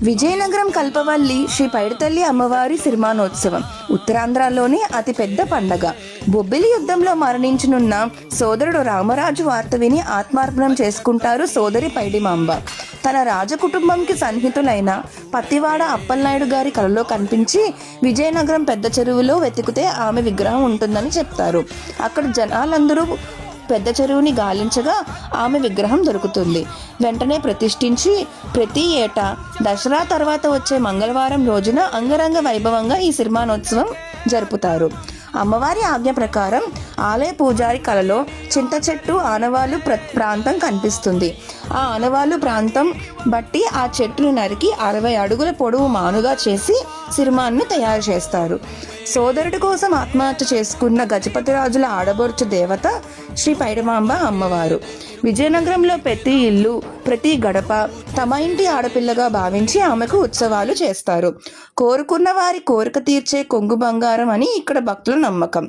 విజయనగరం కల్పవల్లి శ్రీ పైడితల్లి అమ్మవారి సిరిమానోత్సవం ఉత్తరాంధ్రలోని అతిపెద్ద పండగ. బొబ్బిలి యుద్ధంలో మరణించనున్న సోదరుడు రామరాజు వార్త విని ఆత్మార్పణం చేసుకుంటారు సోదరి పైడిమాంబ. తన రాజకుటుంబంకి సన్నిహితులైన పత్తివాడ అప్పలనాయుడు గారి కలలో కనిపించి విజయనగరం పెద్ద చెరువులో వెతికితే ఆమె విగ్రహం ఉంటుందని చెప్తారు. అక్కడ జనాలందరూ పెద్ద చెరువుని గాలించగా ఆమె విగ్రహం దొరుకుతుంది. వెంటనే ప్రతిష్ఠించి ప్రతి ఏటా దసరా తర్వాత వచ్చే మంగళవారం రోజున అంగరంగ వైభవంగా ఈ సిరిమానోత్సవం జరుపుతారు. అమ్మవారి ఆజ్ఞ ప్రకారం ఆలయ పూజారి కలలో చింత చెట్టు ఆనవాలు ప్రాంతం కనిపిస్తుంది. ఆ ఆనవాలు ప్రాంతం బట్టి ఆ చెట్టును నరికి 60 అడుగుల పొడవు మానుగా చేసి సిరిమాన్ను తయారు చేస్తారు. సోదరుడి కోసం ఆత్మహత్య చేసుకున్న గజపతిరాజుల ఆడబొడుచు దేవత శ్రీ పైడిమాంబ అమ్మవారు. విజయనగరంలో ప్రతి ఇల్లు ప్రతి గడప తమ ఇంటి ఆడపిల్లగా భావించి ఆమెకు ఉత్సవాలు చేస్తారు. కోరుకున్న వారి కోరిక తీర్చే కొంగు బంగారం అని ఇక్కడ భక్తుల నమ్మకం.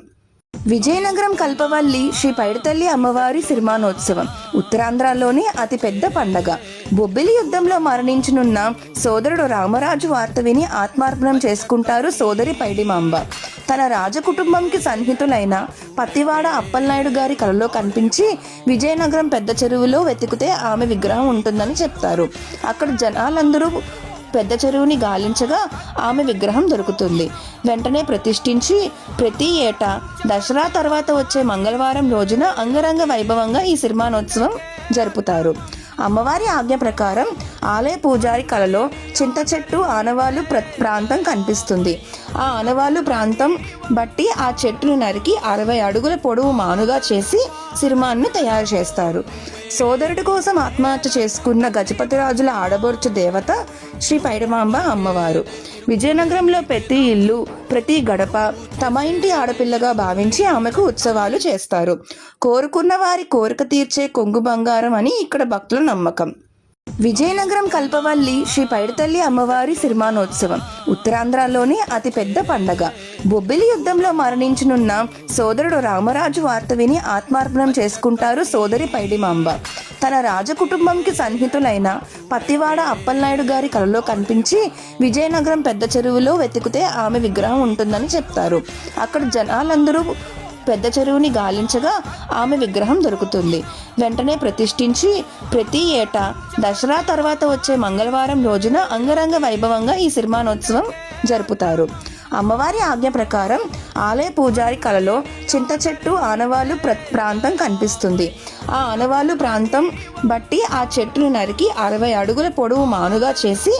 విజయనగరం కల్పవల్లి శ్రీ పైడితల్లి అమ్మవారి సిరిమానోత్సవం ఉత్తరాంధ్రలోని అతిపెద్ద పండగ. బొబ్బిలి యుద్ధంలో మరణించనున్న సోదరుడు రామరాజు వార్త విని ఆత్మార్పణం చేసుకుంటారు సోదరి పైడిమాంబ. తన రాజకుటుంబంకి సన్నిహితులైన పత్తివాడ అప్పలనాయుడు గారి కలలో కనిపించి విజయనగరం పెద్ద చెరువులో వెతికితే ఆమె విగ్రహం ఉంటుందని చెప్తారు. అక్కడ జనాలందరూ పెద్ద చెరువుని గాలించగా ఆమె విగ్రహం దొరుకుతుంది. వెంటనే ప్రతిష్ఠించి ప్రతి ఏటా దసరా తర్వాత వచ్చే మంగళవారం రోజున అంగరంగ వైభవంగా ఈ సిరిమానోత్సవం జరుపుతారు. అమ్మవారి ఆజ్ఞ ప్రకారం ఆలయ పూజారి కలలో చింత చెట్టు ఆనవాలు ప్రాంతం కనిపిస్తుంది. ఆ ఆనవాలు ప్రాంతం బట్టి ఆ చెట్టును నరికి 60 అడుగుల పొడవు మానుగా చేసి సిరిమాన్ను తయారు చేస్తారు. సోదరుడి కోసం ఆత్మహత్య చేసుకున్న గజపతిరాజుల ఆడబొడుచు దేవత శ్రీ పైడిమాంబ అమ్మవారు. విజయనగరంలో ప్రతి ఇల్లు ప్రతి గడప తమ ఇంటి ఆడపిల్లగా భావించి ఆమెకు ఉత్సవాలు చేస్తారు. కోరుకున్న వారి కోరిక తీర్చే కొంగు బంగారం అని ఇక్కడ భక్తుల నమ్మకం. విజయనగరం కల్పవల్లి శ్రీ పైడితల్లి అమ్మవారి సిరిమానోత్సవం ఉత్తరాంధ్రలోని అతిపెద్ద పండగ. బొబ్బిలి యుద్ధంలో మరణించనున్న సోదరుడు రామరాజు వార్త విని ఆత్మార్పణం చేసుకుంటారు సోదరి పైడిమాంబ. తన రాజకుటుంబంకి సన్నిహితులైన పత్తివాడ అప్పలనాయుడు గారి కలలో కనిపించి విజయనగరం పెద్ద చెరువులో వెతికితే ఆమె విగ్రహం ఉంటుందని చెప్తారు. అక్కడ జనాలందరూ పెద్ద చెరువుని గాలించగా ఆమె విగ్రహం దొరుకుతుంది. వెంటనే ప్రతిష్ఠించి ప్రతి ఏటా దసరా తర్వాత వచ్చే మంగళవారం రోజున అంగరంగ వైభవంగా ఈ సిరిమానోత్సవం జరుపుతారు. అమ్మవారి ఆజ్ఞ ప్రకారం ఆలయ పూజారి కలలో చింత చెట్టు ఆనవాలు ప్రాంతం కనిపిస్తుంది. ఆ ఆనవాలు ప్రాంతం బట్టి ఆ చెట్టును నరికి 60 అడుగుల పొడవు మానుగా చేసి